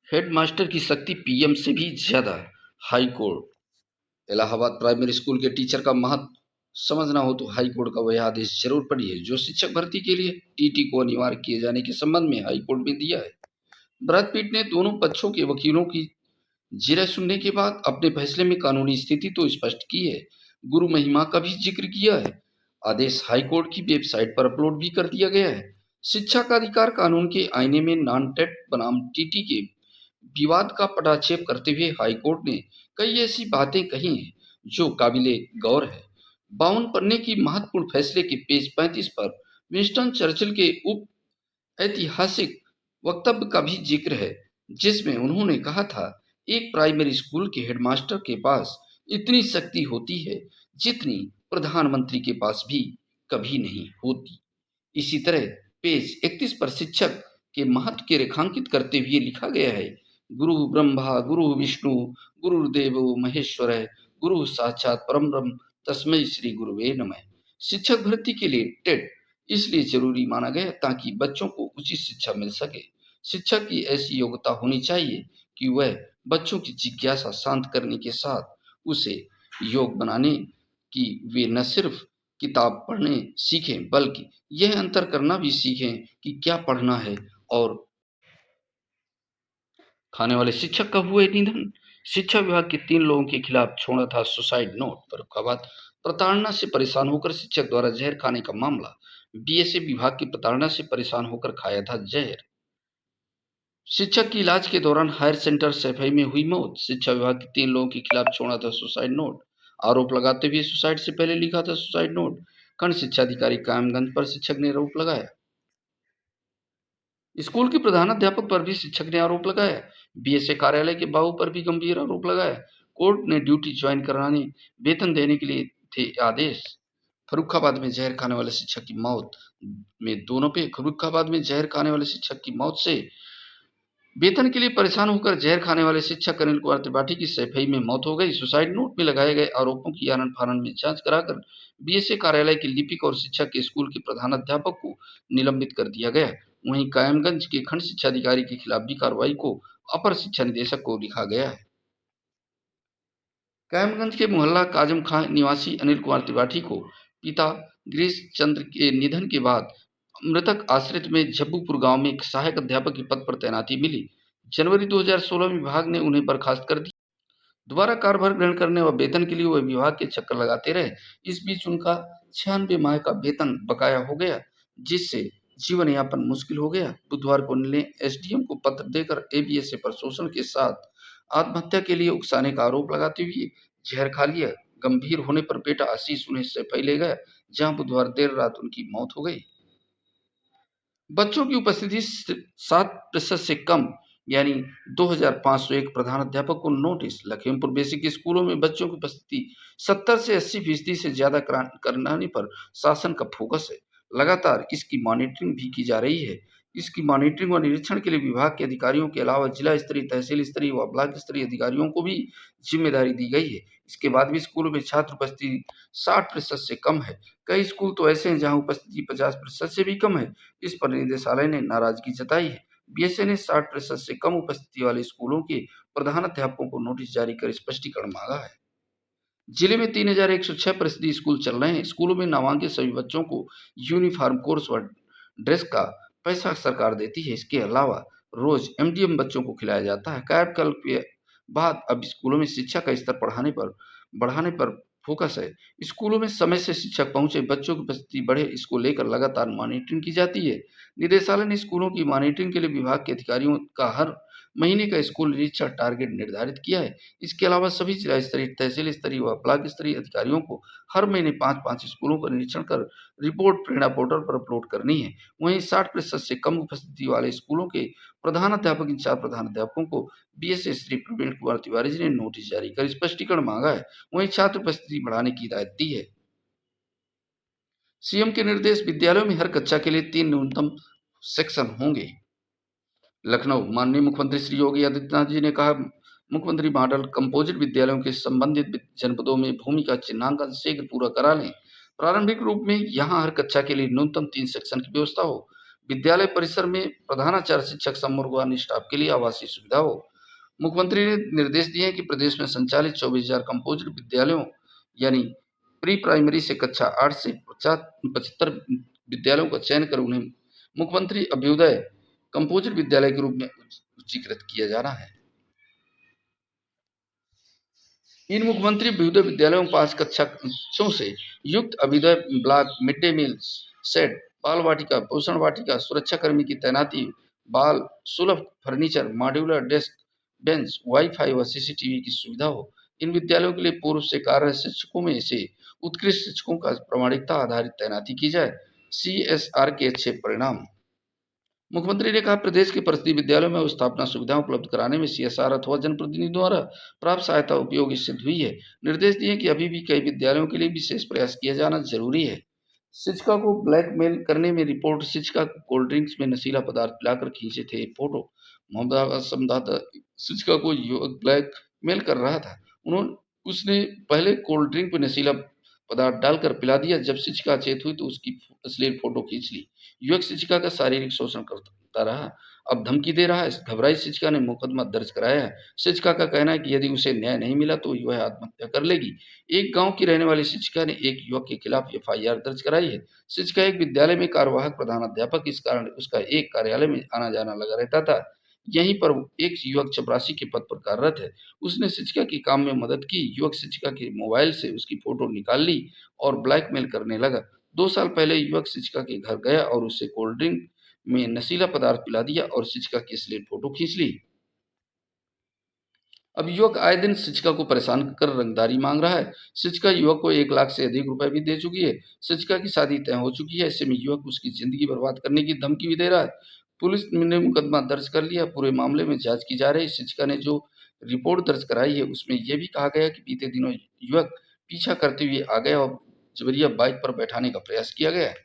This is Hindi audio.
हेडमास्टर की शक्ति पीएम से भी ज्यादा। High court. Allahabad primary school के टीचर का महत्व समझना हो तो हाई कोर्ट का वह आदेश जरूर पढ़िए जो शिक्षक भर्ती के लिए टीटी को अनिवार्य किए जाने के संबंध में हाई कोर्ट में दिया है। बृहस्पति ने दोनों पक्षों के वकीलों की जिरह सुनने के बाद अपने फैसले में कानूनी स्थिति तो स्पष्ट की है, गुरु महिमा का भी जिक्र किया है। आदेश हाईकोर्ट की वेबसाइट पर अपलोड भी कर दिया गया है। शिक्षा का अधिकार कानून के आईने में नॉन टेट बनाम टीटी के विवाद का पटाक्षेप करते हुए हाईकोर्ट ने कई ऐसी बातें कही हैं जो काबिले गौर है। 52 पन्ने की महत्वपूर्ण फैसले के पेज 35 पर विंस्टन चर्चिल के उप ऐतिहासिक वक्तव्य का भी जिक्र है जिसमें उन्होंने कहा था, एक प्राइमरी स्कूल के हेडमास्टर के पास इतनी शक्ति होती है जितनी प्रधानमंत्री के पास भी कभी नहीं होती। इसी तरह पेज 31 पर शिक्षक के महत्व के रेखांकित करते हुए लिखा गया है, गुरु ब्रह्मा गुरु विष्णु गुरुर्देवो महेश्वर गुरु साक्षात परम ब्रह्म तस्मै श्री गुरुवे नमः। शिक्षक भर्ती के लिए टेट इसलिए जरूरी माना गया ताकि बच्चों को उचित शिक्षा मिल सके। शिक्षक की ऐसी योग्यता होनी चाहिए कि वह बच्चों की जिज्ञासा शांत करने के साथ उसे योग बनाने की वे न सिर्फ किताब पढ़ने सीखें बल्कि यह अंतर करना भी सीखें कि क्या पढ़ना है। और खाने वाले शिक्षक का हुए निधन। शिक्षा विभाग के 3 लोगों के खिलाफ छोड़ा था सुसाइड नोट। फर्रुखाबाद। प्रताड़ना से परेशान होकर शिक्षक द्वारा जहर खाने का मामला। बीएसए विभाग की प्रताड़ना से परेशान होकर खाया था जहर। शिक्षक की इलाज के दौरान हायर सेंटर सैफई में हुई मौत। शिक्षा विभाग के 3 लोगों के खिलाफ छोड़ा था सुसाइड नोट। आरोप लगाते हुए सुसाइड से पहले लिखा था सुसाइड नोट। खंड शिक्षा अधिकारी कायमगंज पर शिक्षक ने आरोप लगाया। स्कूल के प्रधानाध्यापक पर भी शिक्षक ने आरोप लगाया। बीएसए कार्यालय के बाबू पर भी गंभीर आरोप लगाया। कोर्ट ने ड्यूटी ज्वाइन कराने वेतन देने के लिए थे आदेश। फर्रुखाबाद में जहर खाने वाले शिक्षक की मौत में दोनों पे फर्रुखाबाद में जहर खाने वाले शिक्षक की मौत से वेतन के लिए परेशान होकर जहर खाने वाले शिक्षक अनिल कुमार त्रिपाठी की सैफई में मौत हो गई। सुसाइड नोट में लगाए गए आरोपों की आनन फानन में जांच कराकर बीएसए कार्यालय के लिपिक और शिक्षक के स्कूल के प्रधानाध्यापक को निलंबित कर दिया गया। वहीं कायमगंज के खंड शिक्षा अधिकारी के खिलाफ भी कार्रवाई को अपर शिक्षा निदेशक को लिखा गया है। कायमगंज के मोहल्ला काजम खां निवासी अनिल कुमार त्रिपाठी को पिता गिरीश चंद्र के निधन के बाद मृतक आश्रित में जब्बूपुर गांव में एक सहायक अध्यापक के पद पर तैनाती मिली। जनवरी 2016 में विभाग ने उन्हें बर्खास्त कर दिया। दोबारा कार्यभार ग्रहण करने व वेतन के लिए वह विभाग के चक्कर लगाते रहे। इस बीच उनका 96 माह का वेतन बकाया हो गया जिससे जीवन यापन मुश्किल हो गया। बुधवार को ने एसडीएम को पत्र देकर एबीएसए पर शोषण के साथ आत्महत्या के लिए उकसाने का आरोप लगाते हुए जहर खा लिया। गंभीर होने पर बेटा आशीष उन्हें सैफई ले गया जहां बुधवार देर रात उनकी मौत हो गई। बच्चों की उपस्थिति 7% से कम यानी 2501 प्रधानाध्यापक को नोटिस। लखीमपुर बेसिक स्कूलों में बच्चों की उपस्थिति 70 से 80% से ज्यादा कराने पर शासन का फोकस है। लगातार इसकी मॉनिटरिंग भी की जा रही है। इसकी मॉनिटरिंग व निरीक्षण के लिए विभाग के अधिकारियों के अलावा जिला स्तरीय तहसील स्तरीय व ब्लॉक स्तरीय अधिकारियों को भी जिम्मेदारी दी गई है। इसके बाद भी स्कूलों में छात्र उपस्थिति 60% से कम है। कई स्कूल तो ऐसे हैं जहां उपस्थिति 50% से भी कम है। इस पर निदेशालय ने नाराजगी जताई है। बीएसए ने 60% से कम उपस्थिति वाले स्कूलों के प्रधानाध्यापकों को नोटिस जारी कर स्पष्टीकरण मांगा है। जिले में 3106 परिस्थिति स्कूल चल रहे हैं। स्कूलों में नामांकित सभी बच्चों को यूनिफॉर्म कोर्स व ड्रेस का पैसा सरकार देती है। इसके अलावा रोज एमडीएम बच्चों को खिलाया जाता है। कायाकल्प के बाद अब स्कूलों में शिक्षा का स्तर बढ़ाने पर फोकस है। स्कूलों में समय से शिक्षक पहुंचे, बच्चों की उपस्थिति बढ़े, इसको लेकर लगातार मॉनिटरिंग की जाती है। निदेशालय ने स्कूलों की मॉनिटरिंग के लिए विभाग के अधिकारियों का हर महीने का स्कूल निरीक्षण टारगेट निर्धारित किया है। इसके अलावा सभी जिला स्तरीय तहसील स्तरीय व ब्लॉक स्तरीय अधिकारियों को हर महीने 5-5 स्कूलों का निरीक्षण कर रिपोर्ट प्रेरणा पोर्टल पर अपलोड करनी है। वहीं 60% से कम उपस्थिति वाले स्कूलों के प्रधानाध्यापक इन 4 प्रधानाध्यापकों को बीएसए श्री प्रवीण कुमार तिवारी जी ने नोटिस जारी कर स्पष्टीकरण मांगा है। वहीं छात्र उपस्थिति बढ़ाने की हिदायत दी है। सीएम के निर्देश, विद्यालयों में हर कक्षा के लिए 3 न्यूनतम सेक्शन होंगे। लखनऊ। माननीय मुख्यमंत्री श्री योगी आदित्यनाथ जी ने कहा, मुख्यमंत्री मॉडल कंपोजिट विद्यालयों के संबंधित जनपदों में भूमि का चिन्हांकन शीघ्र पूरा करा लें। प्रारंभिक रूप में यहां हर कक्षा के लिए न्यूनतम 3 सेक्शन की व्यवस्था हो। विद्यालय परिसर में प्रधानाचार्य, शिक्षक, समूह स्टाफ के लिए आवासीय सुविधा हो। मुख्यमंत्री ने निर्देश दिए हैं कि प्रदेश में संचालित 24,000 कंपोजिट विद्यालयों यानी प्री प्राइमरी से कक्षा 8 से 75 विद्यालयों का चयन कर उन्हें मुख्यमंत्री अभ्युदय कंपोजिट विद्यालय के रूप में उच्चीकृत किया जा रहा है। इन मुख्यमंत्री अभ्युदय विद्यालयों में 5 कक्षों से युक्त Abhyuday block, mid day meal set, बाल वाटिका, पोषण वाटिका, सुरक्षाकर्मी की तैनाती, बाल सुलभ furniture, modular desk bench, wifi व सीसीटीवी की सुविधा हो। इन विद्यालयों के लिए पूर्व से कार्यरत शिक्षकों में से उत्कृष्ट शिक्षकों का प्रामाणिकता आधारित तैनाती की जाए। सीएसआर के अच्छे परिणाम। मुख्यमंत्री ने कहा, प्रदेश के परिषदीय विद्यालयों में स्थापना सुविधाएं उपलब्ध कराने में सीएसआर अथवा जनप्रतिनिधि द्वारा प्राप्त सहायता उपयोगी सिद्ध हुई है। निर्देश दिए कि अभी भी कई विद्यालयों के लिए विशेष प्रयास किया जाना जरूरी है। शिक्षिका को ब्लैकमेल करने में रिपोर्ट, शिक्षिका को कोल्ड ड्रिंक्स में नशीला पदार्थ पिलाकर खींचे थे फोटो। मोहम्मदाबाद संवाददाता, शिक्षिका को युवक ब्लैकमेल कर रहा था। उसने पहले कोल्ड ड्रिंक में नशीला पदार्थ डालकर पिला दिया। जब शिक्षिका अचेत हुई तो उसकी अश्लील फोटो खींच ली। युवक शिक्षिका का शारीरिक शोषण करता रहा, अब धमकी दे रहा है। घबराई शिक्षिका ने मुकदमा दर्ज कराया है। शिक्षिका का कहना है कि यदि उसे न्याय नहीं मिला तो वह आत्महत्या कर लेगी। एक गांव की रहने वाली शिक्षिका ने एक युवक के खिलाफ एफआईआर दर्ज कराई है। शिक्षिका एक विद्यालय में कार्यवाहक प्रधानाध्यापक, इस कारण उसका एक कार्यालय में आना जाना लगा रहता था। यहीं पर एक युवक चपरासी के पद पर कार्यरत है। उसने शिक्षिका के काम में मदद की। युवक शिक्षिका के मोबाइल से उसकी फोटो निकाल ली और ब्लैकमेल करने लगा। 2 साल पहले युवक शिक्षिका के घर गया और उससे कोल्ड ड्रिंक में नशीला पदार्थ पिला दिया और शिक्षिका की अश्लील फोटो खींच ली। अब युवक आए दिन शिक्षिका को परेशान कर रंगदारी मांग रहा है। शिक्षिका युवक को 1 लाख से अधिक रुपए भी दे चुकी है। शिक्षिका की शादी तय हो चुकी है। ऐसे में युवक उसकी जिंदगी बर्बाद करने की धमकी भी दे रहा है। पुलिस ने मुकदमा दर्ज कर लिया। पूरे मामले में जांच की जा रही है। शिक्षिका ने जो रिपोर्ट दर्ज कराई है उसमें यह भी कहा गया कि बीते दिनों युवक पीछा करते हुए आ गया और जबरिया बाइक पर बैठाने का प्रयास किया गया है।